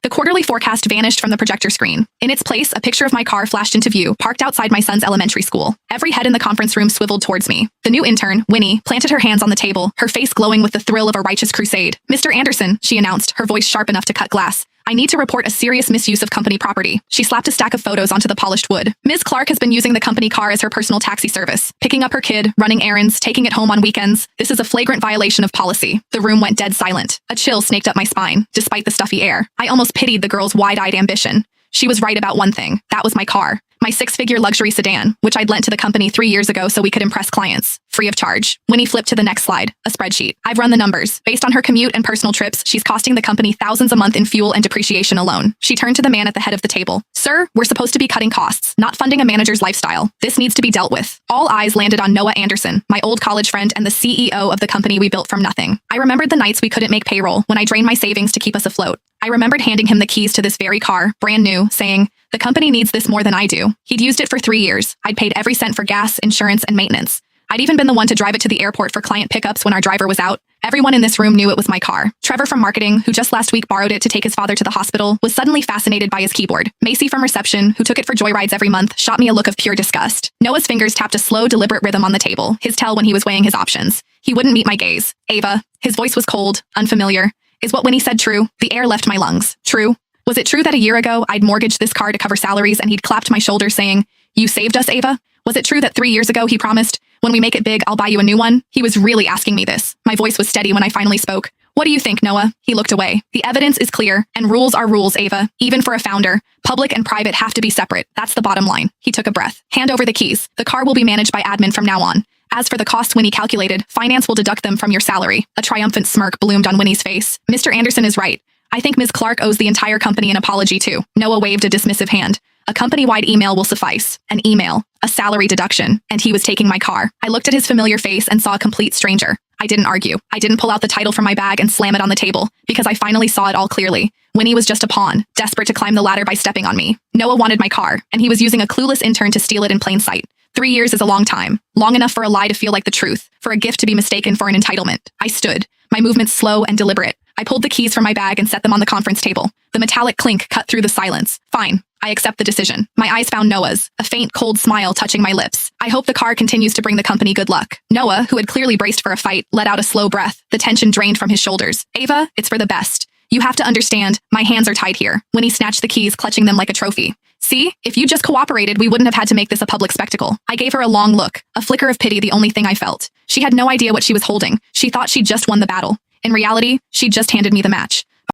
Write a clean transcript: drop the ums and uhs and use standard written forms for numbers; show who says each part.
Speaker 1: The quarterly forecast vanished from the projector screen. In its place, a picture of my car flashed into view, parked outside my son's elementary school. Every head in the conference room swiveled towards me. The new intern, Winnie, planted her hands on the table, her face glowing with the thrill of a righteous crusade. "Mr. Anderson," she announced, her voice sharp enough to cut glass. "I need to report a serious misuse of company property." She slapped a stack of photos onto the polished wood. "Ms. Clark has been using the company car as her personal taxi service, picking up her kid, running errands, taking it home on weekends. This is a flagrant violation of policy." The room went dead silent. A chill snaked up my spine, despite the stuffy air. I almost pitied the girl's wide-eyed ambition. She was right about one thing. That was my car. My 6-figure luxury sedan, which I'd lent to the company 3 years ago so we could impress clients. Free of charge. Winnie flipped to the next slide, a spreadsheet. "I've run the numbers. Based on her commute and personal trips, she's costing the company thousands a month in fuel and depreciation alone." She turned to the man at the head of the table. "Sir, we're supposed to be cutting costs, not funding a manager's lifestyle. This needs to be dealt with." All eyes landed on Noah Anderson, my old college friend and the CEO of the company we built from nothing. I remembered the nights we couldn't make payroll, when I drained my savings to keep us afloat. I remembered handing him the keys to this very car, brand new, saying, "The company needs this more than I do." He'd used it for 3 years. I'd paid every cent for gas, insurance, and maintenance. I'd even been the one to drive it to the airport for client pickups when our driver was out. Everyone in this room knew it was my car. Trevor from marketing, who just last week borrowed it to take his father to the hospital, was suddenly fascinated by his keyboard. Macy from reception, who took it for joyrides every month, shot me a look of pure disgust. Noah's fingers tapped a slow, deliberate rhythm on the table, his tell when he was weighing his options. He wouldn't meet my gaze. "Ava," his voice was cold, unfamiliar. "Is what Winnie said true?" The air left my lungs. True? Was it true that a year ago I'd mortgaged this car to cover salaries and he'd clapped my shoulder saying, "You saved us, Ava"? Was it true that 3 years ago he promised, "When we make it big, I'll buy you a new one"? He was really asking me this. My voice was steady when I finally spoke. "What do you think, Noah?" He looked away. "The evidence is clear, and rules are rules, Ava. Even for a founder, public and private have to be separate. That's the bottom line." He took a breath. "Hand over the keys. The car will be managed by admin from now on. As for the costs Winnie calculated, finance will deduct them from your salary." A triumphant smirk bloomed on Winnie's face. "Mr. Anderson is right. I think Ms. Clark owes the entire company an apology too." Noah waved a dismissive hand. "A company-wide email will suffice." An email, a salary deduction, and he was taking my car. I looked at his familiar face and saw a complete stranger. I didn't argue. I didn't pull out the title from my bag and slam it on the table, because I finally saw it all clearly. Winnie was just a pawn, desperate to climb the ladder by stepping on me. Noah wanted my car, and he was using a clueless intern to steal it in plain sight. 3 years is a long time. Long enough for a lie to feel like the truth, for a gift to be mistaken for an entitlement. I stood, my movements slow and deliberate. I pulled the keys from my bag and set them on the conference table. The metallic clink cut through the silence. "Fine. I accept the decision." My eyes found Noah's, a faint, cold smile touching my lips. "I hope the car continues to bring the company good luck." Noah, who had clearly braced for a fight, let out a slow breath. The tension drained from his shoulders. "Ava, it's for the best. You have to understand, my hands are tied here." Winnie snatched the keys, clutching them like a trophy. "See? If you just cooperated, we wouldn't have had to make this a public spectacle." I gave her a long look, a flicker of pity the only thing I felt. She had no idea what she was holding. She thought she'd just won the battle. In reality, she'd just handed me the match.